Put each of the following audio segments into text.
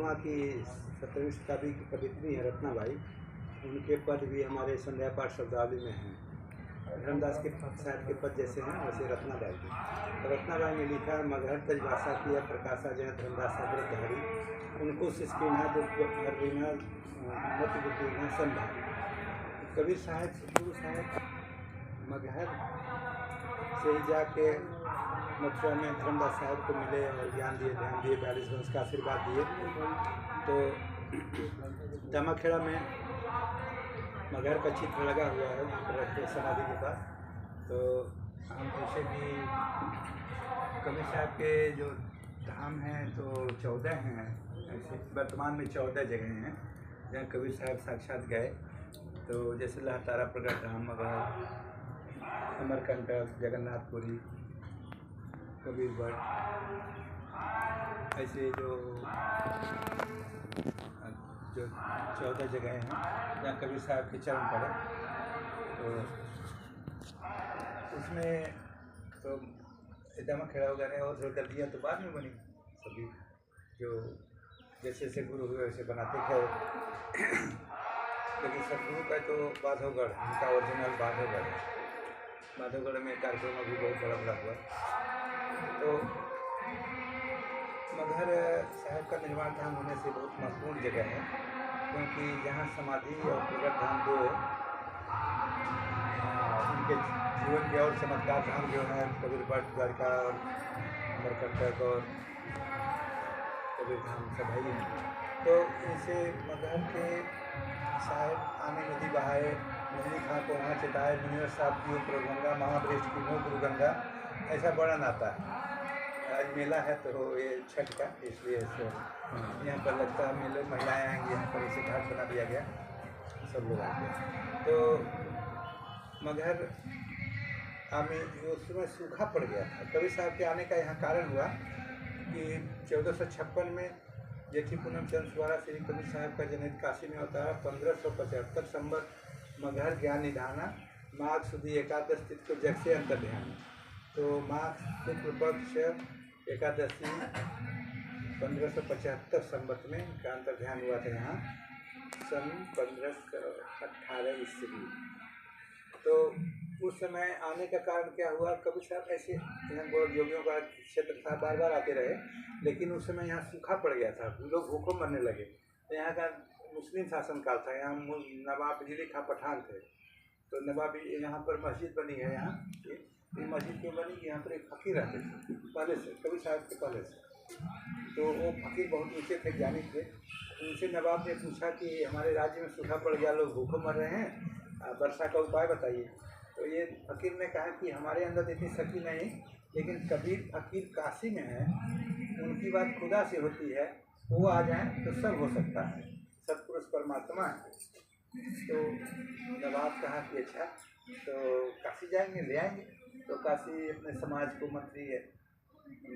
वहाँ की 17वीं शताब्दी की कवित्री है रत्नाबाई, उनके पद भी हमारे संध्या पाठ शब्दावली में हैं। धर्मदास के साहब के पद जैसे हैं वैसे रत्नाबाई के। तो रत्नाबाई ने लिखा मगहर तजभाषा किया प्रकाशा जय धर्मदास व्रतहरी, उनको सिस्किना दुर्वीना मत बुद्धिना संभारी। कबीर साहब गुरु साहब मगहर से ही जाके मथुरा में धर्मदास साहब को मिले और ज्ञान दिए, ध्यान दिए, 42 वर्ष का आशीर्वाद दिए। तो दमाखेड़ा में मगहर का चित्र लगा हुआ है वहाँ पर रखते समाधि के पास। तो हम जैसे कि कबीर साहब के जो धाम हैं तो 14 हैं, ऐसे वर्तमान में 14 जगह हैं जहाँ कबीर साहब साक्षात गए। तो जैसे लहतारा प्रगट धाम, मगहर, अमरकंटक, जगन्नाथपुरी, कबीर बट, ऐसे जो 14 जगह हैं जहाँ कबीर साहब के चरण पड़े। तो उसमें तो दमाखेड़ा वगैरह और जो गलतियाँ तो बाद में बनी, सभी जो जैसे जैसे गुरु हुए वैसे बनाते थे। लेकिन सदगुरु का तो बाधवगढ़, उनका ओरिजिनल बाधवगढ़ है। बाधवगढ़ में कार्यक्रम अभी बहुत बड़ा बड़ा हुआ। तो मगहर साहब का निर्माण धाम होने से बहुत महत्वपूर्ण जगह है, क्योंकि यहाँ समाधि और प्रगट धाम दो उनके जीवन के और चमत्कार धाम जो है कबीर बट, द्वारका और अमरकंटक और कबीर धाम सब है। तो इनसे मगहर के साहब आने नदी बहाए, मुजनी खां को वहाँ चिताए, मुनिवर साहब की ऊपर गंगा, महाबृष्ट की मुँह गुरु गंगा, ऐसा वर्णन आता है। आज मेला है तो ये छठ का, इसलिए यहाँ पर लगता है मेले, महिलाएँ आएंगी यहाँ पर, इसे घाट बना दिया गया, सब लोग आएंगे। तो मगहर में उस समय सूखा पड़ गया था। कबीर साहब के आने का यहाँ कारण हुआ कि 1456 में जेठी पूनम चंद द्वारा श्री कबीर साहब का जनहित काशी में होता है। 1575 संवत मगहर ज्ञान निधाना, माघ सुदी एकादश तिथि को जग से अंतर ध्यान। तो माघ शुक्ल पक्ष एकादशी 1575 संवत में का अंतर ध्यान हुआ था यहाँ सन 1518 ईस्वी। तो उस समय आने का कारण क्या हुआ, कबीर साहब ऐसे यहाँ गौर योगियों का क्षेत्र था, बार बार आते रहे, लेकिन उस समय यहाँ सूखा पड़ गया था, लोग भूखों मरने लगे। तो यहाँ का मुस्लिम शासनकाल था, यहाँ नवाब वजीर खां पठान थे। तो नवाब यहाँ पर मस्जिद बनी है, यहाँ ये मस्जिद क्यों बनी कि यहाँ पर एक फ़कीर रहते थे पहले से, कबीर साहब के पहले से। तो वो फ़कीर बहुत ऊँचे थे, ज्ञानी थे। उनसे नवाब ने पूछा कि हमारे राज्य में सूखा पड़ गया, लोग भूखों मर रहे हैं, वर्षा का उपाय बताइए। तो ये फ़कीर ने कहा कि हमारे अंदर इतनी शक्ति नहीं, लेकिन कबीर फ़कीर काशी में है, उनकी बात खुदा से होती है, वो आ जाएं तो सब हो सकता है, सतपुरुष परमात्मा है। तो नवाब कहा कि अच्छा, तो काशी जाएंगे, ले आएंगे। तो काशी अपने समाज को, मंत्री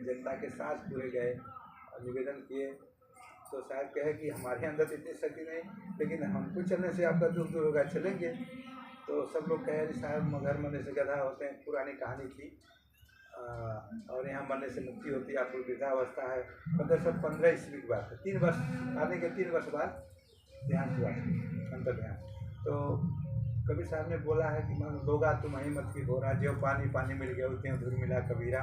जनता के साथ पूरे गए और निवेदन किए। तो साहब कहे कि हमारे अंदर इतनी शक्ति नहीं, लेकिन हमको चलने से आपका दुख दूर होगा, चलेंगे। तो सब लोग कहे अरे साहब मगहर मरने से गधा होते हैं, पुरानी कहानी थी, और यहाँ मरने से मुक्ति होती है, आपको वृद्धावस्था है। 1515 ईस्वी की बात है, 3 वर्ष आने के 3 वर्ष बाद ध्यान हुआ, अंतर ध्यान। तो कबीर साहब ने बोला है कि मन लोगा तुम ही मत की बोरा, जो पानी पानी मिल गया त्यों धूल मिला कबीरा,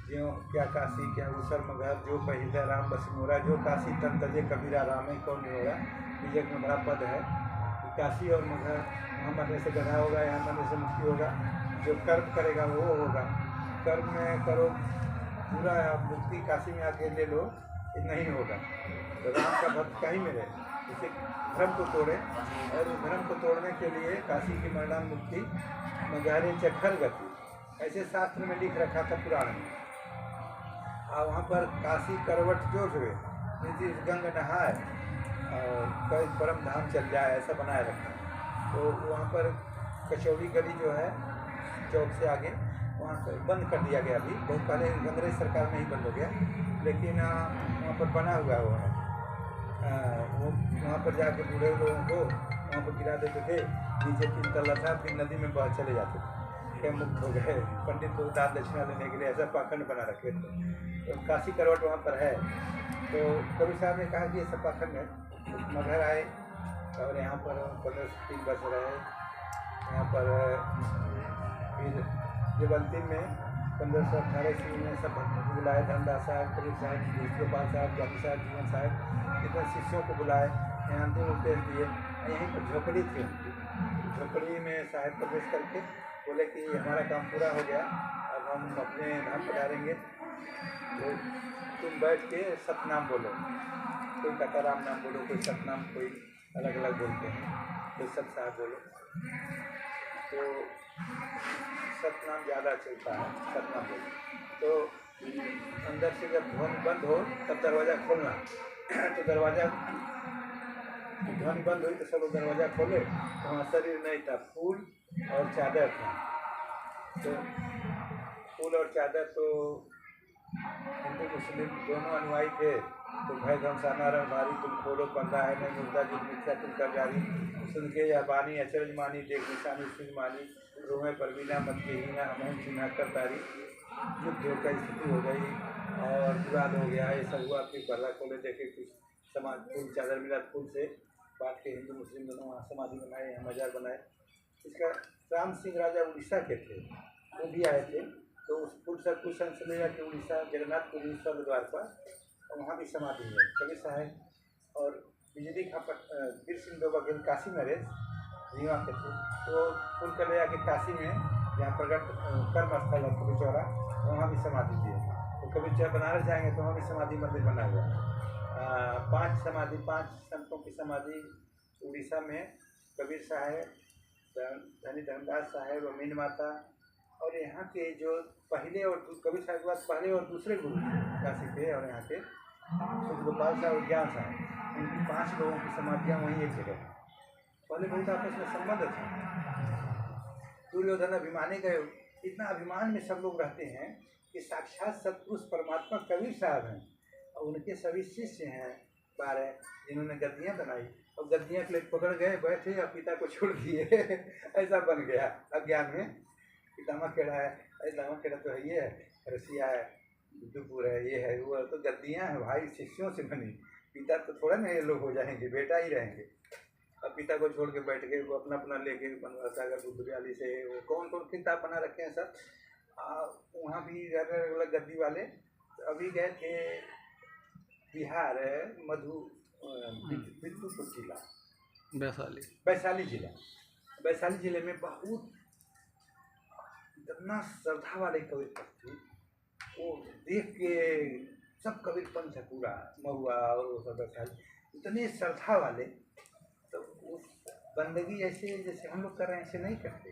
ज्यों क्या काशी क्या उसर मगहर, जो पहिला राम बस मोरा, जो काशी तन तजे कबीरा रामे कौन नहीं होगा। विजय में बड़ा पद है कि काशी और मगहर, वहाँ मरने से गधा होगा, यहाँ मरने से मुक्ति होगा, जो कर्म करेगा वो होगा। कर्म में करो पूरा, मुक्ति काशी में आके ले लो, ये नहीं होगा। तो राम का भक्त कहीं मिले, इसे धर्म को तोड़े, और उस धर्म को तोड़ने के लिए काशी की मरणान मुक्ति मगहरे चखर गति, ऐसे शास्त्र में लिख रखा था पुराण में। और वहाँ पर काशी करवट जो हुए नीति गंग नहाए और कई परम धाम चल जाए, ऐसा बनाए रखा। तो वहाँ पर कचौड़ी गली जो है चौक से आगे, वहाँ पर बंद कर दिया गया। अभी बहुत पहले अंग्रेज सरकार में ही बंद हो गया, लेकिन वहाँ पर बना हुआ वो है। वो वहाँ पर जाके बूढ़े लोगों को वहाँ पर गिरा देते थे, नीचे 3 तल्ला था, फिर नदी में बह चले जाते थे, क्या मुक्त हो गए। पंडित को दान दक्षिणा लेने के लिए ऐसा पाखंड बना रखे थे। तो काशी करवट वहाँ पर है। तो कवि साहब ने कहा कि ये सब पाखंड है। मगहर आए और यहाँ पर 15 वर्ष रहे। यहाँ पर फिर जब अंतिम में 1518 ईस्वी में सब भक्तों को बुलाए, धर्मदास साहब, कबीर साहब, गोपाल साहब, ज्ञानी साहब, जीवन साहब, इतने शिष्यों को बुलाए, यहाँ अंतिम उपदेश दिए। यहीं पर झोपड़ी थी उनकी, झोपड़ी में साहब प्रवेश करके बोले कि हमारा काम पूरा हो गया, अब हम अपने धाम पधारेंगे, तो तुम बैठ के सतनाम बोलो। कोई कहता राम नाम बोलो, कोई सतनाम, कोई अलग अलग बोलते हैं, कोई सत साहब बोलो। तो सतनाम ज़्यादा चलता है, सतनाम बोलो। तो अंदर से जब ध्वनि बंद हो तब दरवाज़ा खोलना। तो दरवाज़ा ध्वनि बंद हुई तो सब दरवाज़ा खोले, तो वहाँ शरीर नहीं था, फूल और चादर था। तो फूल और चादर तो हिंदू मुस्लिम दोनों अनुयायी थे। तो भय घमसाना रंग भारी, तुम खोलो पंदा है नहीं मुर्दा, जिन मिथ्या तुम कर जारी, सुन के या बानी अचरज मानी, देख निशानी सिंह मानी, रोहे पर बिना मत के ही ना हम चिन्हा कर तारी। युद्ध होकर स्थिति हो गई और विवाद हो गया, ये सब हुआ। फिर पहला खोले, देखे कुछ समाज फूल चादर मिला, फूल से बांट के हिंदू मुस्लिम दोनों वहाँ समाधि बनाए, यहाँ मजार बनाए। इसका राम सिंह राजा उड़ीसा के थे, वो भी आए थे। तो उस फूल से कुछ अंश ले जाके उड़ीसा जगन्नाथपुर स्वर्ग द्वार पर, और वहाँ भी समाधि है कवि साहब। और बिजली खपत वीर सिंह दो बघेल काशी नरेश रीवा के थे, तो फूल कर ले जाके काशी में जहाँ प्रगट कर्म स्थल है कवि चौरा, वहाँ भी समाधि दिए। तो कभी चाहे बनारस जाएंगे तो वहाँ भी समाधि मंदिर बना हुआ है। 5 संतों की समाधि उड़ीसा में, कबीर साहब, धनी धनदास साहब, अमीन माता, और यहाँ के जो पहले और कबीर साहब के बाद पहले और दूसरे गुरु काशी के और यहाँ के गोपाल साहब और ज्ञान साहब, उनकी 5 लोगों की समाधियाँ वहीं एक जगह। पहले बहुत आपस में संबंध था। दुर्योधन अभिमानी गए, इतना अभिमान में सब लोग रहते हैं कि साक्षात सतपुरुष परमात्मा कबीर साहब हैं, और उनके सभी शिष्य हैं 12 जिन्होंने गद्दियाँ बनाई, और गद्दियाँ के लिए पकड़ गए, बैठे और पिता को छोड़ दिए। ऐसा बन गया अज्ञान में। पितामह खेड़ा है, अरे दामा खेड़ा तो है, ये है रसिया है, बुद्धूपुर है, ये है वो है, तो गद्दियाँ हैं भाई, शिष्यों से बनी। पिता तो थोड़ा ना ये लोग हो जाएंगे, बेटा ही रहेंगे। अब पिता को छोड़ के बैठ गए, वो अपना अपना लेके सागर बुद्धयाली से वो कौन कौन किताब बना रखे हैं सब, वहाँ भी अलग अलग गद्दी वाले। अभी गए थे बिहार, मधुपुर जिला, वैशाली जिला, वैशाली जिले में बहुत इतना श्रद्धा वाले कविता थे, वो देख के सब कबीर पंथ है पूरा महुआ और वो सब वैशाली, इतने श्रद्धा वाले। तो उस बंदगी ऐसे जैसे हम लोग कर रहे हैं ऐसे नहीं करते,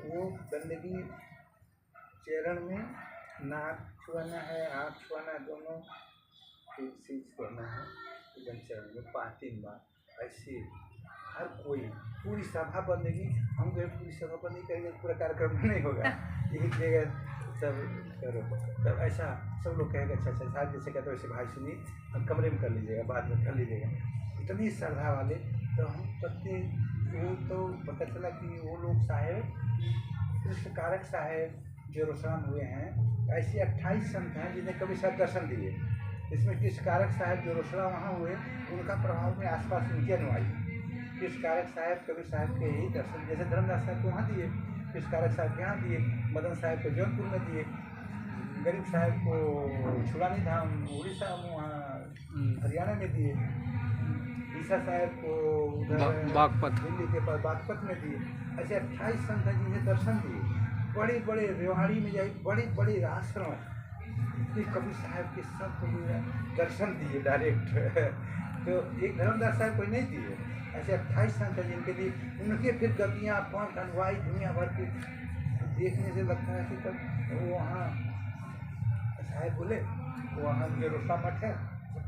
वो बंदगी चरण में नाक छुआना है, आँख छुआना है, दोनों सिर छुआना है, एकदम चरण में 5-3 बार ऐसे। हर कोई पूरी सभा बंदगी, हम गए पूरी सभा बंदगी करेंगे, पूरा कार्यक्रम नहीं होगा, एक जगह सब करो। तब ऐसा सब लोग कहेंगे अच्छा अच्छा साहब जैसे कहते वैसे भाई सुनिए, हम कमरे में कर लीजिएगा, बाद में कर लीजिएगा। इतनी श्रद्धा वाले। तो हम पत्नी वो तो पता चला कि वो लोग साहेब कृष्णकारक साहेब जो रोशन हुए हैं, ऐसे 28 संत हैं जिन्हें कभी साहब दर्शन दिए। इसमें कृष्णकारक साहब जो रोशना वहाँ हुए, उनका प्रभाव में आसपास उनके अनुयायी। कृष्णकारक साहब कबीर साहब के ही दर्शन, जैसे धर्मदास साहब को वहाँ दिए, कृष्णकारक साहब के यहाँ दिए, मदन साहब को जौनपुर में दिए, गरीब साहब को छुड़ानी धाम उड़ीसा में वहाँ हरियाणा में दिए, ईसा साहब को उधर बागपत दिल्ली के पास बागपत में दिए। ऐसे 28 संत हैं जिन्हें दर्शन दिए। बड़े बड़े रेवाड़ी में जाए, बड़े बड़े आश्रम, इतने कबीर साहब के सब को दर्शन दिए डायरेक्ट। तो एक धर्मदास साहब कोई नहीं दिए, ऐसे 28 संत हैं जिनके लिए उनके फिर गद्दियाँ पंथ अनुयायी दुनिया भर के देखने से लगता है कि तब वो वहाँ साहब बोले वहाँ जो रोसा मठ है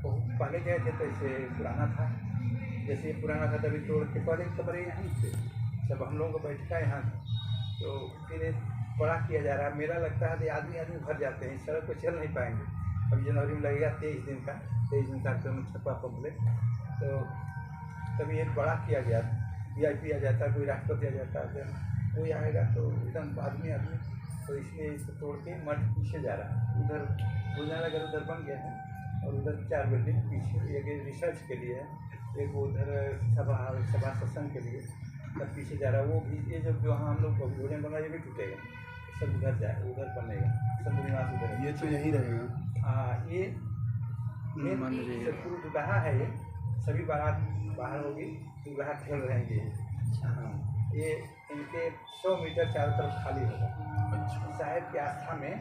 बहुत पहले गए थे, तो इसे पुराना था, जैसे पुराना था तभी तोड़ के पहले कमरे यहीं थे, सब हम लोगों को बैठता यहाँ था। तो फिर बड़ा किया जा रहा है, मेला लगता है तो आदमी भर जाते हैं, सड़क पर चल नहीं पाएंगे। अब जनवरी में लगेगा 23 दिन का, 23 दिन का छपा पब्लिक। तो तभी एक बड़ा किया गया, VIP आ जाता है, कोई राष्ट्रपति आ जाता है, कोई आएगा तो एकदम आदमी। तो इसलिए इसको तोड़ के मठ पीछे जा रहा है, उधर भोजनालय उधर बन गया है, और उधर 4 बिल्डिंग पीछे, एक रिसर्च के लिए है, एक उधर सभा सत्संग के लिए सब पीछे जा रहा है। वो भी ये जो हाँ हम लोग भोजन बना ये भी टूटेगा, सब उधर जाए, उधर बनेगा, सब निवास उधर है। ये तो यहीं रहेगा। हाँ, ये पूरी दुल्हा है, ये सभी बारात बाहर होगी, दुल्हा खेल रहेंगे। हाँ, ये इनके 100 मीटर चारों तरफ खाली होगा। साहेब की आस्था में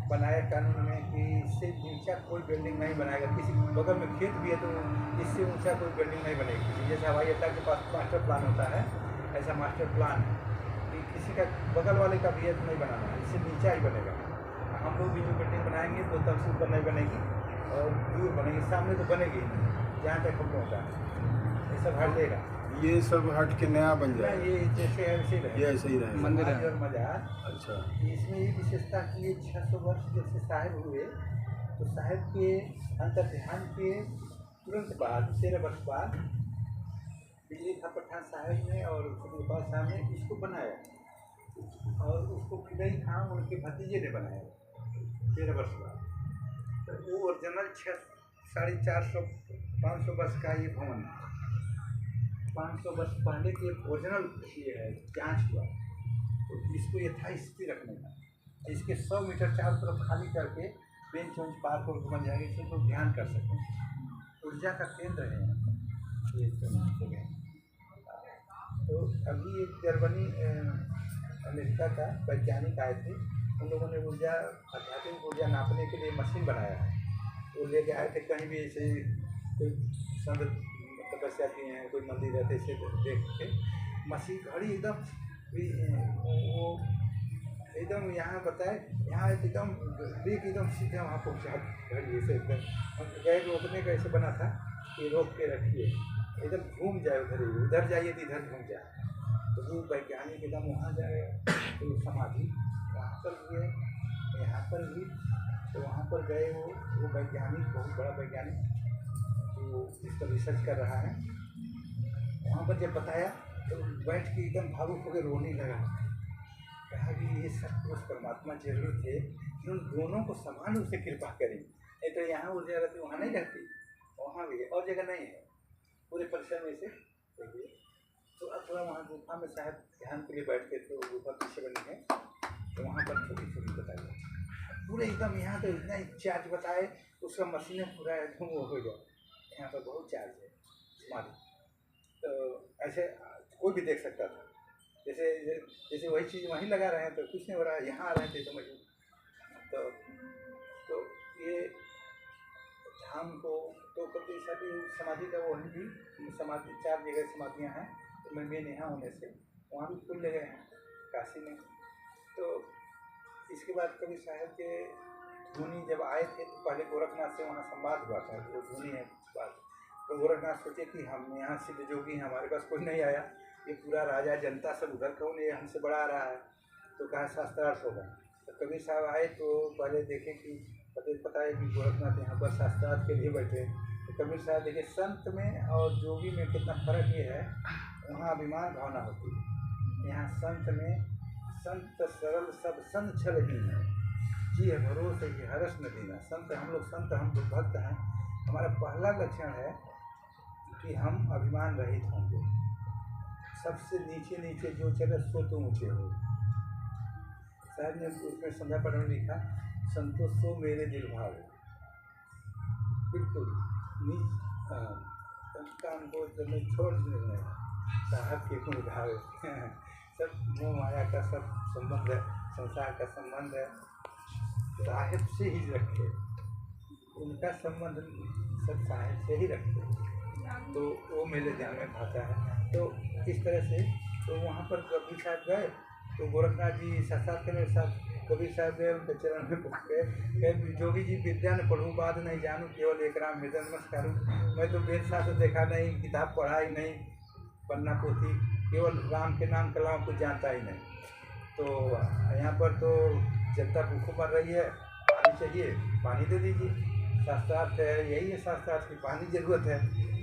बनाया कानून में कि इससे ऊंचा कोई बिल्डिंग नहीं बनाएगा, किसी बगल में खेत भी है तो इससे ऊंचा कोई बिल्डिंग नहीं बनेगी। जैसे हवाई अड्डा के पास मास्टर प्लान होता है, ऐसा मास्टर प्लान है कि किसी का बगल वाले का भी है तो नहीं बनाना है, इससे नीचा ही बनेगा। हम लोग भी जो बिल्डिंग बनाएंगे तो तब से ऊपर नहीं बनेगी और दूर बनेगी, सामने तो बनेगी जहाँ तक हम लोग का ये सब हट देगा। ये सब हट के नया बन जाएगा। ये जैसे ऐसे रहे, ये ऐसे ही रहेगा। मंदिर और मजार। अच्छा, इसमें ये विशेषता कि ये 600 वर्ष जब से साहिब हुए तो साहिब के अंतर ध्यान के तुरंत बाद 13 वर्ष बाद बिजली खा पठान साहिब ने और गोपाल साहब ने इसको बनाया और उसको फिदई खां उनके भतीजे ने बनाया 13 वर्ष बाद। तो वो ओरिजिनल 450-500 वर्ष का ये भवन है। 500 वर्ष पहले के ओरिजिनल ये है, जांच हुआ तो इसको यथास्थिति रखने का, इसके 100 मीटर चारों तरफ खाली करके बेंच वेंच पार्क और बन जाएगा, इससे लोग ध्यान कर सकें। ऊर्जा का केंद्र है ये जगह। तो अभी एक जर्मनी अमेरिका का वैज्ञानिक आए थे, उन लोगों ने ऊर्जा, आध्यात्मिक ऊर्जा नापने के लिए मशीन बनाया है। वो लेके आए थे, कहीं भी ऐसे कोई संत तपस्या किए हैं, कोई मंदिर रहते से देख के मसीह घड़ी एकदम यहाँ बताए, यहाँ एकदम देख एकदम सीधे वहाँ पहुँचा घड़ी ऐसे एकदम। हम गए रोकने का ऐसे बना था कि रोक के रखिए, एकदम घूम जाए उधर जाइए तो इधर घूम जाए। तो वो वैज्ञानिक एकदम वहाँ जाए तो समाधि वहाँ पर भी है, यहाँ पर भी। तो वहाँ पर गए वो वैज्ञानिक, बहुत बड़ा वैज्ञानिक तो इस पर रिसर्च कर रहा है। वहाँ पर जब बताया तो बैठ के एकदम भावुक होकर रोने लगा, कहा कि ये सचमुच परमात्मा जरूर थे कि उन दोनों को समान रूप से कृपा करें। नहीं तो यहाँ ऊर्जा रहती वहाँ नहीं रहती, वहाँ भी है और जगह नहीं है पूरे परिसर में से देखिए। तो अब थोड़ा वहाँ गुफा में शायद ध्यान के लिए बैठते थे, वो गुफा पीछे बनी है तो वहाँ पर छोटी छोटी बताइए पूरे एकदम। यहाँ तो इतना ही चार्ज बताए, उसका मशीनें पूरा एकदम वो हो गया। यहाँ पर बहुत चार्ज है समाधि, तो ऐसे कोई भी देख सकता था। जैसे वही चीज़ वहीं लगा रहे हैं तो कुछ नहीं हो रहा है, यहाँ आ रहे थे तो मौजूद। तो ये धाम को तो कभी सभी समाधि का वहीं भी समाधि 4 जगह समाधियाँ हैं, तो मैं मेन यहाँ होने से वहाँ भी फूल ले गए हैं काशी में। तो इसके बाद कभी साहब के धुनी जब आए थे तो पहले गोरखनाथ से वहाँ संवाद हुआ था, वो धुनी है बात। तो गोरखनाथ सोचे कि हम यहाँ सिद्ध जोगी हैं, हमारे पास कोई नहीं आया, ये पूरा राजा जनता सब उधर कौन ये हमसे बड़ा आ रहा है, तो कहा शास्त्रार्थ होगा। तो कबीर साहब आए तो पहले देखे कि पता है कि गोरखनाथ यहाँ पर शास्त्रार्थ के लिए बैठे। तो कबीर साहब देखे संत में और जोगी में कितना फर्क ये है, वहाँ अभिमान भावना होती है। यहाँ संत में संत सरल सब संत छल ही है, जी है भरोसे कि हरस न देना। संत हम लोग संत, हम लोग भक्त हैं। हमारा पहला लक्षण है कि हम अभिमान रहित होंगे, सबसे नीचे नीचे जो चले सो तो ऊँचे हो। साहब ने उसमें संध्या पढ़ में लिखा, संतोष सो मेरे दिल भावे, बिल्कुल नीच काम को जब छोड़ देना साहब के गुण भावे। सब मोह माया का सब संबंध है, संसार का संबंध है साहिब से ही रखे, उनका संबंध सब साहिब से ही रखे, तो वो मेरे ध्यान में भाता है। तो इस तरह से तो वहाँ पर कबीर साहब गए तो गोरखनाथ जी साक्षात करने साथ कबीर साहब गए, उनके चरण में पूछ गए, जोगी जी विद्या न पढ़ूँ बात नहीं जानूँ, केवल एक राम हृदय नमस्कार। मैं तो वेद शास्त्र देखा नहीं, किताब पढ़ा ही नहीं, पन्ना पोथी, केवल राम के नाम के अलावा कुछ जानता ही नहीं। तो यहाँ पर तो जनता भूखों मर रही है, पानी चाहिए, पानी दे दीजिए। शास्त्रार्थ है, यही है शास्त्रार्थ की, पानी जरूरत है।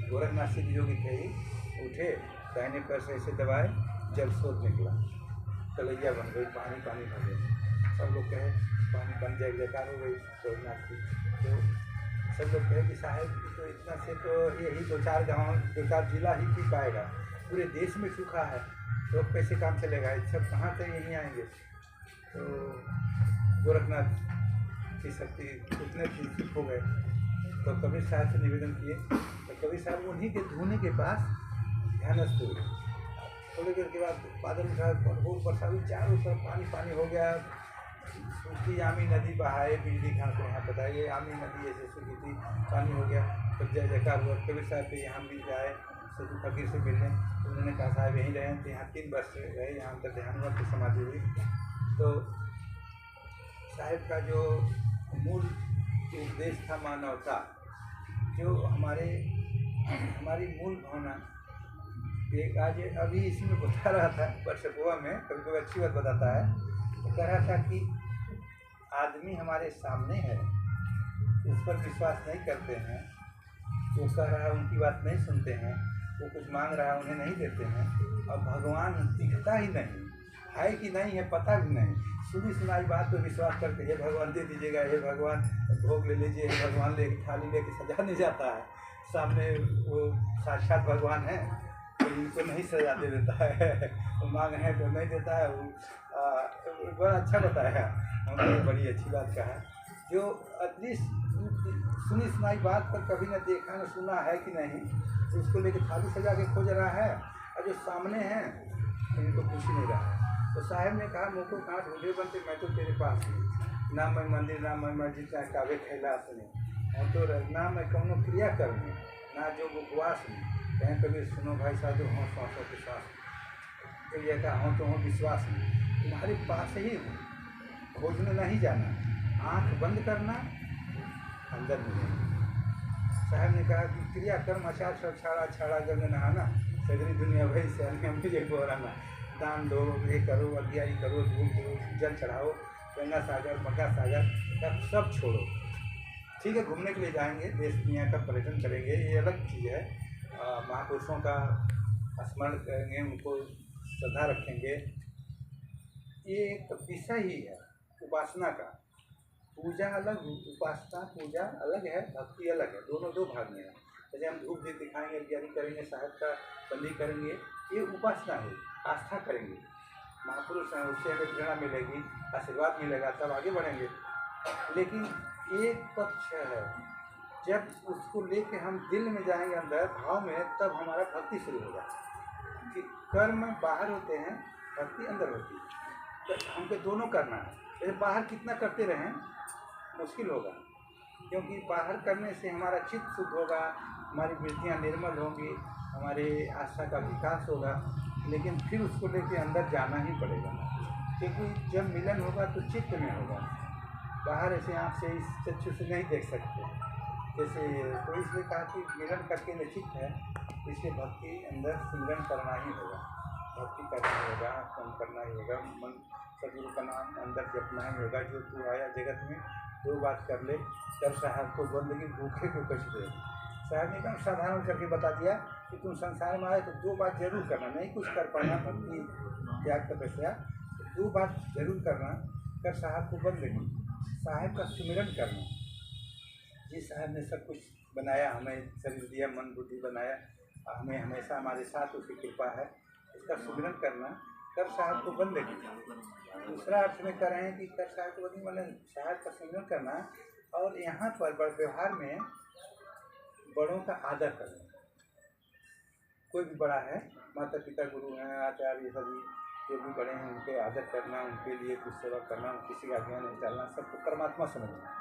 गोरखनाथ सिद्ध योगी थे ही, उठे दाहिने पैर से ऐसे दबाए, जल स्रोत निकला, कलैया बन गई, पानी पानी बन गई। सब लोग कहे पानी बन जाए, जयकार हो गई गोरखनाथ की। तो सब लोग कहे कि साहब तो इतना से तो यही 2-4 गाँव 2-4 जिला ही पी पाएगा, पूरे देश में सूखा है तो कैसे काम चलेगा, ये सब कहाँ से यहीं आएंगे। तो गोरखनाथ की शक्ति उतने चुप हो गए। तो कबीर साहब से निवेदन किए, तो कबीर साहब उन्हीं के धोने के पास ध्यानस्थ हुए। थोड़ी देर के बाद बादल उठा, बहुत वर्षा हुई, चारों तरफ पानी पानी हो गया। सूखी आमी नदी बहाए बिजली खान को यहाँ पता है, ये आमी नदी ऐसे सूखी थी, पानी हो गया। तो जय जयकार हुआ, कबीर साहब पे यहाँ मिल जाए सदू फकीर से मिलने। तो उन्होंने कहा साहब यहीं रहे, तो यहाँ 3 वर्ष रहे, यहाँ अंतर ध्यान हुआ, फिर समाधि हुई। तो साहिब का जो मूल उपदेश था मानवता, जो हमारी मूल भावना, एक आज अभी इसी में बता रहा था वर्षपुआ में, कभी कभी अच्छी बात बताता है। तो कह रहा था कि आदमी हमारे सामने है, उस पर विश्वास नहीं करते हैं, वो कह रहा है उनकी बात नहीं सुनते हैं, वो कुछ मांग रहा है उन्हें नहीं देते हैं, और भगवान दिखता ही नहीं है कि नहीं है पता भी नहीं, सुनी सुनाई बात पर विश्वास करके हे भगवान दे दीजिएगा, हे भगवान भोग ले लीजिए, हे भगवान ले थाली लेके सजाने जाता है, सामने वो साक्षात भगवान है तो इनको नहीं सजा दे देता है, वो मांग है तो नहीं देता है। वो बड़ा अच्छा बताया, उन्होंने बड़ी अच्छी बात कहा। जो एटलीस्ट सुनी सुनाई बात पर कभी न देखा न सुना है कि नहीं, तो उसको लेके थाली सजा के खोज रहा है, और जो सामने हैं इनको कुछ ही नहीं रहा है। तो साहब ने कहा मुँह को कहाँ ढूंढे बनते, मैं तो तेरे पास हूँ, ना मैं मंदिर ना मैं मस्जिद चाहे कावे खैला सुने, मैं तो ना मैं कौनो क्रिया करूँ, ना जो उपवास में कहें कभी सुनो भाई साहब जो हों सांसों के साथ, तो यह कहा हों तो हों विश्वास में, तुम्हारे पास ही हूँ, खोजने नहीं जाना, आँख बंद करना अंदर मिलेगा। साहब ने कहा कि क्रिया कर्म आचार सब छाड़ा छाड़ा गंग नहाना, सगरी दुनिया भई से अन्य मुझे बोराना, दान दो, ये करो, अज्ञाई करो, धूप दो, जल चढ़ाओ, गंगा सागर मक्का सागर सब छोड़ो। ठीक है, घूमने के लिए जाएंगे, देश दुनिया का पर्यटन करेंगे, ये अलग चीज़ है, महापुरुषों का स्मरण करेंगे, उनको श्रद्धा रखेंगे, ये एक विषय ही है उपासना का। पूजा अलग, उपासना पूजा अलग है, भक्ति अलग है, दोनों दो भाग में है। जैसे हम धूप दीप दिखाएंगे, अज्ञानी करेंगे, साहब का बंदी करेंगे, ये उपासना है, आस्था करेंगे, महापुरुष हैं उससे हमें प्रेरणा मिलेगी, आशीर्वाद मिलेगा, तब आगे बढ़ेंगे। लेकिन एक पक्ष है, जब उसको लेके हम दिल में जाएंगे अंदर भाव में, तब हमारा भक्ति शुरू होगा। कि कर्म बाहर होते हैं, भक्ति अंदर होती है, तो हमको दोनों करना है। जैसे बाहर कितना करते रहें मुश्किल होगा, क्योंकि बाहर करने से हमारा चित्त शुद्ध होगा, हमारी वृत्तियाँ निर्मल होंगी, हमारे आस्था का विकास होगा, लेकिन फिर उसको लेके अंदर जाना ही पड़ेगा, क्योंकि जब मिलन होगा तो चित्त में होगा, बाहर ऐसे आँख से इस चक्षु से नहीं देख सकते। जैसे तो इसलिए कहा कि मिलन करके निश्चित है, इसलिए भक्ति अंदर सिमरन करना ही होगा, भक्ति करना होगा, कम करना ही होगा, मन सदगुरु का नाम अंदर जपना ही होगा। जो तू आया जगत में 2 बात कर ले, तब साहब को बंदगी भूखे को कष्ट दे। साहब ने कहा साधारण करके बता दिया कि तुम संसार में आए तो 2 बात जरूर करना, नहीं कुछ कर पाना, भक्ति त्याग तपस्या, 2 बात जरूर करना, कर साहब को बंदगी, साहब का सुमिरन करना। जी साहब ने सब कुछ बनाया, हमें शरीर दिया, मन बुद्धि बनाया, हमें हमेशा हमारे साथ उसकी कृपा है, उसका सुमिरन करना, कर साहब को बंदगी। दूसरा अर्थ में कह रहे हैं कि कर साहब को बंदगी मतलब साहब का सुमिरन करना, और यहाँ पर बड़ व्यवहार में बड़ों का आदर करना। कोई भी बड़ा है, माता पिता गुरु हैं, आचार्य सभी जो भी बड़े हैं उनके आदर करना, उनके लिए कुछ सेवा करना, किसी का ज्ञान नहीं डालना, सबको परमात्मा समझना।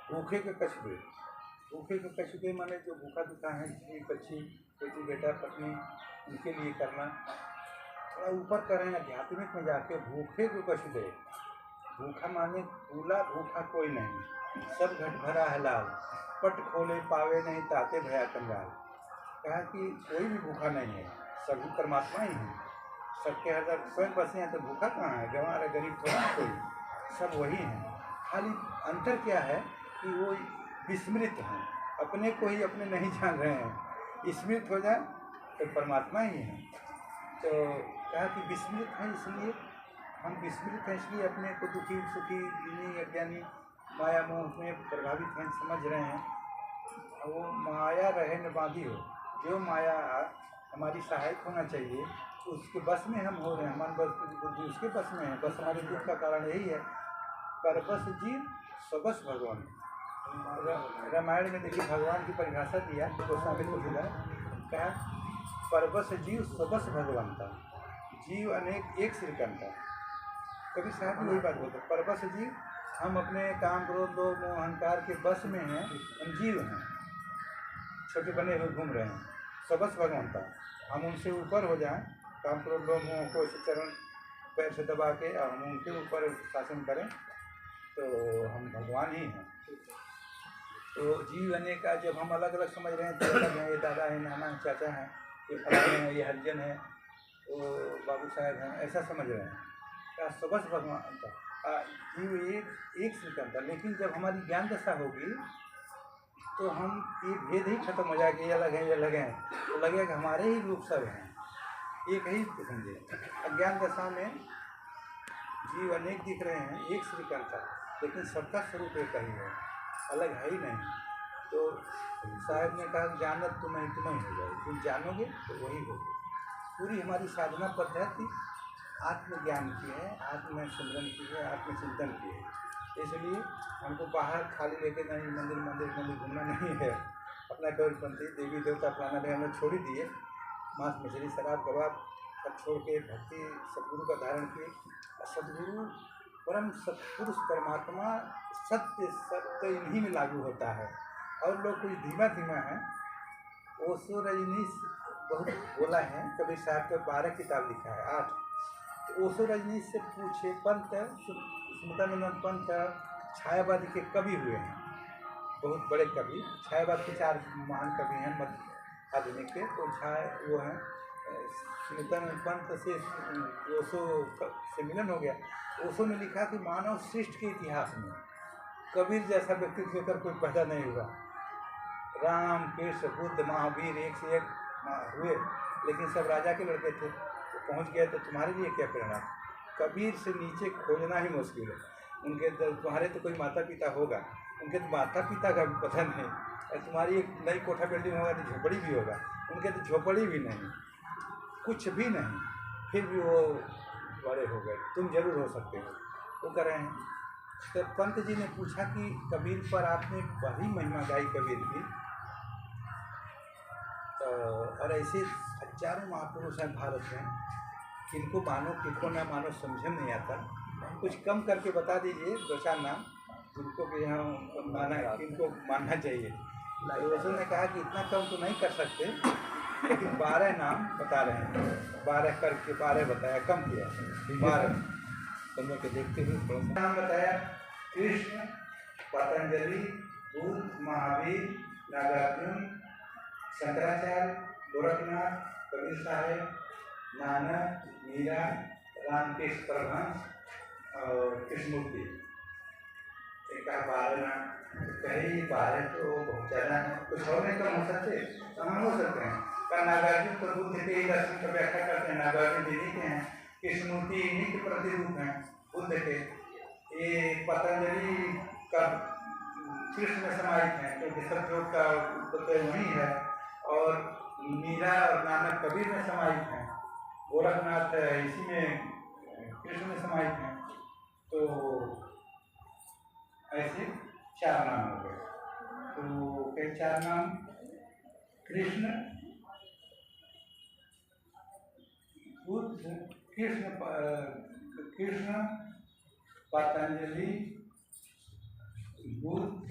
भूखे के कष्ट दे, भूखे के कष्ट दे माने जो भूखा दुखा है, स्त्री बच्ची बेटी बेटा पत्नी, उनके लिए करना। थोड़ा ऊपर करें आध्यात्मिक में जाके, भूखे को कष्ट दे, भूखा माने भूला भूखा कोई नहीं, सब घट भरा है लाल, पट खोले पावे नहीं ताते भया कंगाल। कहा कि कोई भी भूखा नहीं है, सभी परमात्मा ही हैं, सबके हृदय स्वयं बसे हैं, तो भूखा कहाँ है, गंवार है, गरीब थोड़ा कोई, सब वही हैं। खाली अंतर क्या है कि वो विस्मृत हैं, अपने को ही अपने नहीं जान रहे हैं, स्मृत हो जाए तो परमात्मा ही हैं। तो कहा कि विस्मृत हैं, इसलिए हम विस्मृत हैं, इसलिए अपने को दुखी सुखी, दीनी अज्ञानी माया मोह में प्रभावित हैं, समझ रहे हैं, वो माया रहे न बांधी हो, जो माया हमारी सहायक होना चाहिए उसके बस में हम हो रहे हैं, हमारे बस बुद्धि उसके बस में है। बस हमारे दुख का कारण यही है। परबस जीव सबस भगवान। रामायण में देखिए भगवान की परिभाषा दिया गोस्वामी तुलसीदास, कहा परबस जीव सबस भगवंता, जीव अनेक एक श्रीकंता। कभी साहब भी यही बात बोलते, परबस जीव, हम अपने काम क्रोध लोभ मोह अहंकार के बस में हैं, हम जीव हैं, छोटे बने हुए घूम रहे हैं। सबस भगवंता, हम उनसे ऊपर हो जाएं, काम क्रोध लोभ मोह को इसे चरण पैर से दबा के हम उनके ऊपर शासन करें तो हम भगवान ही हैं। तो जीव अनेक का जब हम अलग अलग समझ रहे हैं, तो अलग हैं, ये दादा है, नाना है, चाचा हैं, ये फलाने हैं, ये हरिजन है, वो बाबू साहब हैं, ऐसा समझ रहे हैं। क्या सबस भगवान जीव एक श्रीकंता। लेकिन जब हमारी ज्ञान दशा होगी तो हम ये भेद ही खत्म हो जाएगा, ये अलग है ये अलग हैं, तो लगेगा हमारे ही रूप सब हैं, एक ही समझे। अज्ञान दशा में जीव अनेक दिख रहे हैं, एक श्रीकंता, लेकिन सबका स्वरूप एक ही है, अलग है ही नहीं। तो साहब ने कहा जानत तुम ही हो जाए, तुम जानोगे तो वही होगे। पूरी हमारी साधना पद्धति आत्मज्ञान की है, आत्मसिमरन की है, आत्मचिंतन की है। इसलिए हमको बाहर खाली लेके नहीं मंदिर मंदिर मंदिर घूमना नहीं है। अपना गौरपंथी देवी देवता फलाना ढेर छोड़ ही दिए, मांस मछली शराब कबाब सब छोड़ के भक्ति सदगुरु का धारण किए। सदगुरु परम सत्पुरुष परमात्मा सत्य सत्य इन्हीं में लागू होता है। और लोग कुछ धीमा धीमा है। ओशो रजनीश बहुत बोला है, कबीर साहब का 12 किताब लिखा है, 8। ओशो रजनीश से पूछे, पंत स्मृतानंद पंत छायावादी के कवि हुए हैं, बहुत बड़े कवि। छायावाद के 4 महान कवि हैं मध्य आधुनिक के, तो वो हैं स्मृतानंद पंत से ओशो से मिलन हो गया। ओशो ने लिखा कि मानव सृष्टि के इतिहास में कबीर जैसा व्यक्तित्व होकर कोई पैदा नहीं हुआ। राम कृष्ण बुद्ध महावीर एक से एक हुए, लेकिन सब राजा के लड़के थे, तो पहुँच गए। तो तुम्हारे लिए क्या प्रेरणा? कबीर से नीचे खोजना ही मुश्किल है। उनके तुम्हारे तो कोई माता पिता होगा, उनके तो माता पिता का भी पता नहीं। तुम्हारी एक नई कोठा बिल्डिंग होगा तो झोपड़ी भी होगा, उनके तो झोपड़ी भी नहीं, कुछ भी नहीं, फिर भी वो बड़े हो गए। तुम जरूर हो सकते हो, वो कर रहे हैं। तो पंत जी ने पूछा कि कबीर पर आपने बड़ी महिमा गाई कबीर की, और ऐसे हजारों महापुरुष हैं भारत में, किनको मानो किनको ना मानो समझ में नहीं आता। कुछ कम करके बता दीजिए 2-4 नाम जिनको कि यहाँ माना, किनको मानना चाहिए। तो ने कहा कि इतना कम तो नहीं कर सकते, लेकिन 12 नाम बता रहे हैं। 12 करके 12 बताया, कम किया 12 समय के देखते हुए थोड़ा सा नाम बताया। कृष्ण, पतंजलि, बुद्ध, महावीर, नागार्जुन, शंकराचार्य, गोरखनाथ, कबीर साहेब, नानक, मीरा, रामकृष्ण परमहंस और कृष्णमूर्ति। एक 12 नाम कहीं 12 तो बहुत ज़्यादा है, कुछ और नहीं कम हो सकते, तो हम हो सकते हैं। पर नागार्जुन तो बुद्ध के दर्शन का व्याख्या करते हैं, नागार्जुन दीदी के हैं, कृष्णमूर्ति इन्हीं के प्रतिरूप हैं बुद्ध के। ये पतंजलि का कृष्ण में समाहित हैं, क्योंकि सब योग का उत्पत्ति वही है। और मीरा और नानक कबीर में समाहित हैं, गोरखनाथ इसी में कृष्ण में समाहित हैं। तो ऐसे 4 नाम हो गए। तो कई 4 नाम कृष्ण, बुद्ध, कृष्ण, पतंजलि, बुद्ध,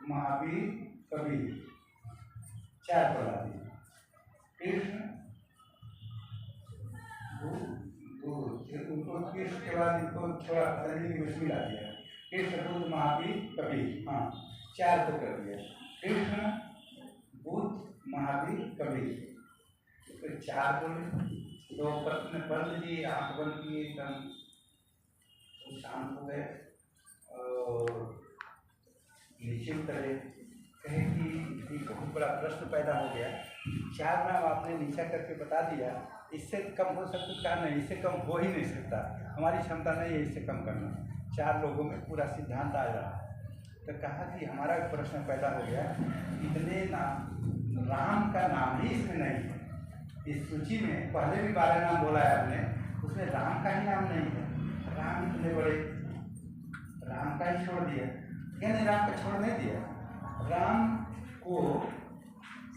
महावीर, कबीर, 4 बता दिए। कृष्ण, उनको कृष्ण के बाद इनको थोड़ा पतंजलि मुश्किल आ गया। कृष्ण, बुद्ध, महावीर, कबीर, हाँ 4 तो कर दिया। कृष्ण, बुद्ध, महावीर, कबीर, तो 4 बोले। तो पंत जी आँख बंद किए, एकदम शांत हो गए और नीचे उतरे। कहे कि बहुत बड़ा प्रश्न पैदा हो गया, 4 नाम आपने नीचा करके बता दिया, इससे कम हो सकता? क्या नहीं, इससे कम हो ही नहीं सकता, हमारी क्षमता नहीं है इससे कम करना। 4 लोगों में पूरा सिद्धांत आ रहा है। तो कहा कि हमारा प्रश्न पैदा हो गया, इतने नाम राम का नाम ही इसमें नहीं है। इस सूची में पहले भी 12 नाम बोला है आपने, उसमें राम का ही नाम नहीं है। राम इतने बड़े, राम का ही छोड़ दिया, यानी राम का छोड़ नहीं दिया। राम को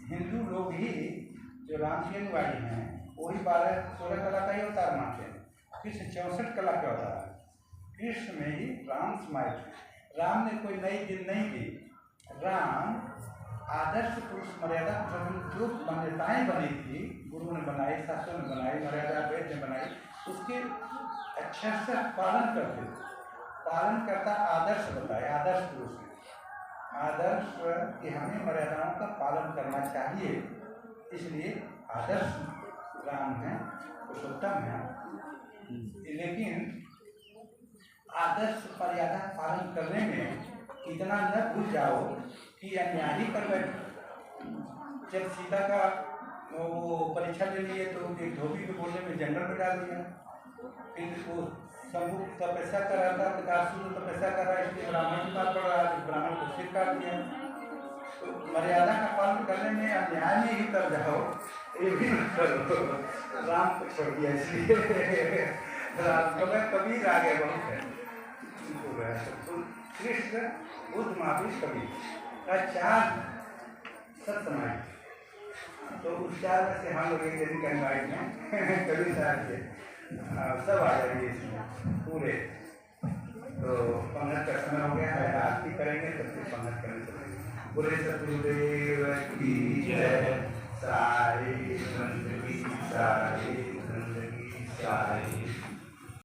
हिंदू लोग ही, जो राम के अनुयायी हैं, वही 12-16 कला का ही अवतार मानते हैं। कृष्ण 64 कला का अवतार है। कृष्ण में ही राम समाये थे। राम ने कोई नई दिन नहीं दी। राम आदर्श पुरुष मर्यादा पुरुषोत्तम जो मान्यताएं बनी थी, गुरुओं ने बनाई, शास्त्रों ने बनाई, मर्यादा वेद ने बनाई, उसके अक्षर से पालन करते थे। पालन करता आदर्श बताए, आदर्श पुरुष ने आदर्श कि हमें मर्यादाओं का पालन करना चाहिए, इसलिए आदर्श राम है, पुरुषोत्तम है। लेकिन आदर्श मर्यादा पालन करने में इतना न भूल जाओ कि अन्याय ही कर बैठे। जब सीता का वो परीक्षा ले लिए तो एक धोबी को बोलने में जंगल में डाल दिया। फिर वो शंभु तपस्या कर रहा था, पितासुर तपस्या कर रहा है, इसलिए ब्राह्मण की बात पड़ रहा है, ब्राह्मण को सिर काट दिया। तो मर्यादा का पालन करने में अन्याय में ही कर जाओ, ये भी मत करो। राम को छोड़ दिया इसलिए। राम कबीर आगे बहुत है। कृष्ण, बुद्ध, महावीर, कबीर 4 सत्समाई। तो उस 4 में से हम लोग एक दिन कहवाई में कबीर साहब के सब आ जाएंगे इसमें पूरे। तो पंगत का समय हो गया है, आरती करेंगे तब फिर पंगत करने चलेंगे। बोले सतगुरुदेव की जय, सारी जिंदगी सारी जिंदगी सारी।